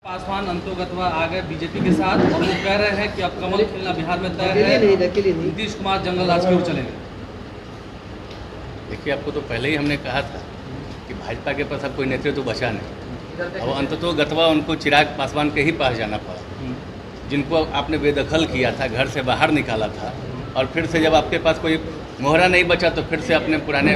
पासवान अंतोगतवा आ गए बीजेपी के साथ और वो कह रहे हैं कि अब कमल खिलना बिहार में तय है, नीतीश कुमार जंगल राज की ओर चलेंगे। देखिए, आपको तो पहले ही हमने कहा था कि भाजपा के पास अब कोई नेतृत्व बचा नहीं। अब अंततोगतवा उनको चिराग पासवान के ही पास जाना पड़ा, जिनको आपने बेदखल किया था, घर से बाहर निकाला था, और फिर से जब आपके पास कोई मोहरा नहीं बचा तो फिर से अपने पुराने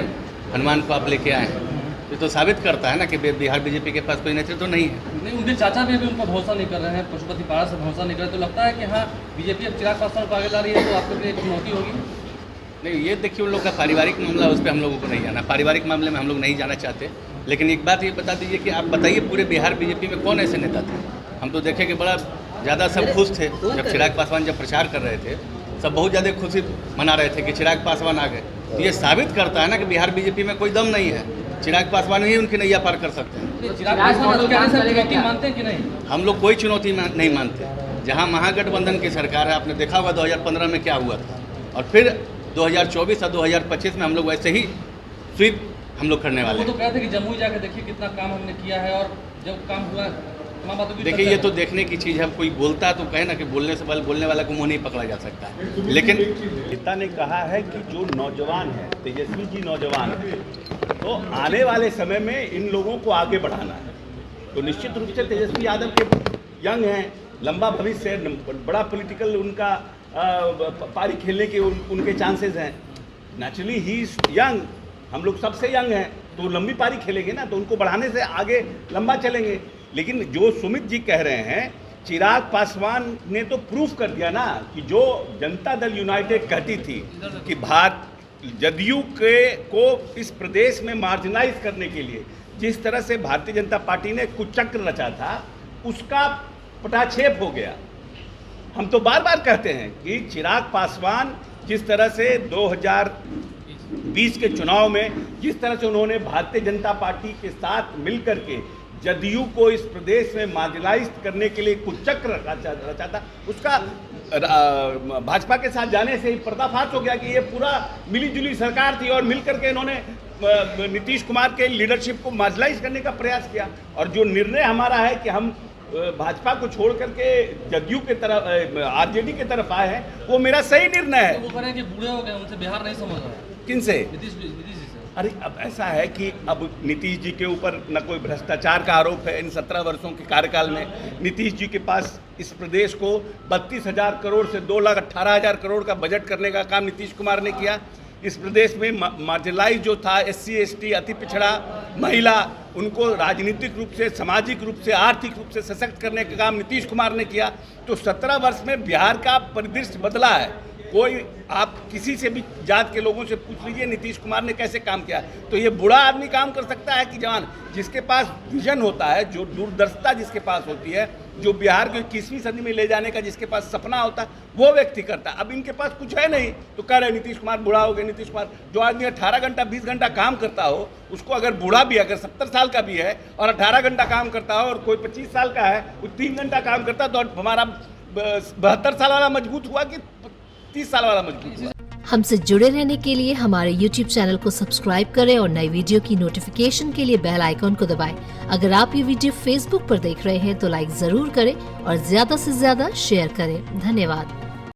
हनुमान को आप लेके आए हैं। ये तो साबित करता है ना कि बिहार बीजेपी के पास कोई नेतृत्व नहीं है। नहीं, उनके चाचा भी अभी उनका भरोसा नहीं कर रहे हैं, पशुपति पारा से भरोसा नहीं कर रहे, तो लगता है कि हाँ बीजेपी अब चिराग पासवान को आगे ला रही है, तो आपके लिए एक चुनौती होगी। नहीं, ये देखिए उन लोग का पारिवारिक मामला, उस पर हम लोगों को नहीं जाना, पारिवारिक मामले में हम लोग नहीं जाना चाहते। लेकिन एक बात ये बता दीजिए कि आप बताइए पूरे बिहार बीजेपी में कौन ऐसे नेता थे? हम तो देखे कि बड़ा ज़्यादा सब खुश थे जब चिराग पासवान जब प्रचार कर रहे थे, सब बहुत ज़्यादा खुशी मना रहे थे कि चिराग पासवान आ गए। तो ये साबित करता है ना कि बिहार बीजेपी में कोई दम नहीं है, चिराग पासवान ही उनकी नैया पार कर सकते हैं। चिराग पासवान चुनौती मानते हैं कि नहीं? हम लोग कोई चुनौती नहीं मानते। जहाँ महागठबंधन की सरकार है, आपने देखा होगा 2015 में क्या हुआ था, और फिर 2024 और 2025 में हम लोग वैसे ही स्वीप हम लोग करने वाले। वो तो कहते कि जमुई जाकर देखिए कितना काम हमने किया है, और जब काम हुआ तमाम बातों की देखिए, ये तो देखने की चीज़ है। कोई बोलता तो कहे ना कि बोलने से पहले बोलने वाला को मुँह नहीं पकड़ा जा सकता है। लेकिन नेता ने कहा है कि जो नौजवान है, तेजस्वी जी नौजवान है, तो आने वाले समय में इन लोगों को आगे बढ़ाना है। तो निश्चित रूप से तेजस्वी यादव के यंग हैं, लंबा भविष्य है, बड़ा पॉलिटिकल उनका पारी खेलने के उनके चांसेस हैं। नेचुरली ही इज यंग, हम लोग सबसे यंग हैं, तो लंबी पारी खेलेंगे ना, तो उनको बढ़ाने से आगे लंबा चलेंगे। लेकिन जो सुमित जी कह रहे हैं, चिराग पासवान ने तो प्रूफ कर दिया ना कि जो जनता दल यूनाइटेड कहती थी कि जदयू को इस प्रदेश में मार्जिनाइज करने के लिए जिस तरह से भारतीय जनता पार्टी ने कुचक्र रचा था, उसका पटाक्षेप हो गया। हम तो बार बार कहते हैं कि चिराग पासवान जिस तरह से 2020 के चुनाव में जिस तरह से उन्होंने भारतीय जनता पार्टी के साथ मिलकर के जदयू को इस प्रदेश में मार्जिनाइज करने के लिए कुचक्र रचा था, उसका भाजपा के साथ जाने से ही पर्दाफाश हो गया कि ये पूरा मिलीजुली सरकार थी और मिलकर के इन्होंने नीतीश कुमार के लीडरशिप को मार्जिनाइज करने का प्रयास किया। और जो निर्णय हमारा है कि हम भाजपा को छोड़ करके जदयू के तरफ, आरजेडी के तरफ आए हैं, वो मेरा सही निर्णय है। तो वो कह रहे हैं कि बूढ़े हो गए, उनसे बिहार नहीं समझ रहा है। किनसे? नीतीश जी से। अरे अब ऐसा है कि अब नीतीश जी के ऊपर न कोई भ्रष्टाचार का आरोप है। इन 17 वर्षों के कार्यकाल में नीतीश जी के पास इस प्रदेश को 32,000 करोड़ से 2,18,000 करोड़ का बजट करने का काम नीतीश कुमार ने किया। इस प्रदेश में मार्जिनलाइज जो था, SC ST, अति पिछड़ा, महिला, उनको राजनीतिक रूप से, सामाजिक रूप से, आर्थिक रूप से सशक्त करने का काम नीतीश कुमार ने किया। तो 17 वर्ष में बिहार का परिदृश्य बदला है। कोई आप किसी से भी जात के लोगों से पूछ लीजिए नीतीश कुमार ने कैसे काम किया। तो ये बूढ़ा आदमी काम कर सकता है कि जवान? जिसके पास विजन होता है, जो दूरदर्शिता जिसके पास होती है, जो बिहार को 21वीं सदी में ले जाने का जिसके पास सपना होता है, वो व्यक्ति करता है। अब इनके पास कुछ है नहीं, तो कह रहे नीतीश कुमार बूढ़ा हो गए। नीतीश कुमार, जो आदमी 18 घंटा 20 घंटा काम करता हो, उसको अगर बूढ़ा भी, अगर 70 साल का भी है और 18 घंटा काम करता हो, और कोई 25 साल का है वो 3 घंटा काम करता है, तो हमारा 72 साल वाला मजबूत हुआ कि 30 साल वाला मजबूत हुआ। हमसे जुड़े रहने के लिए हमारे YouTube चैनल को सब्सक्राइब करें और नई वीडियो की नोटिफिकेशन के लिए बेल आइकॉन को दबाएं। अगर आप ये वीडियो Facebook पर देख रहे हैं तो लाइक जरूर करें और ज्यादा से ज्यादा शेयर करें। धन्यवाद।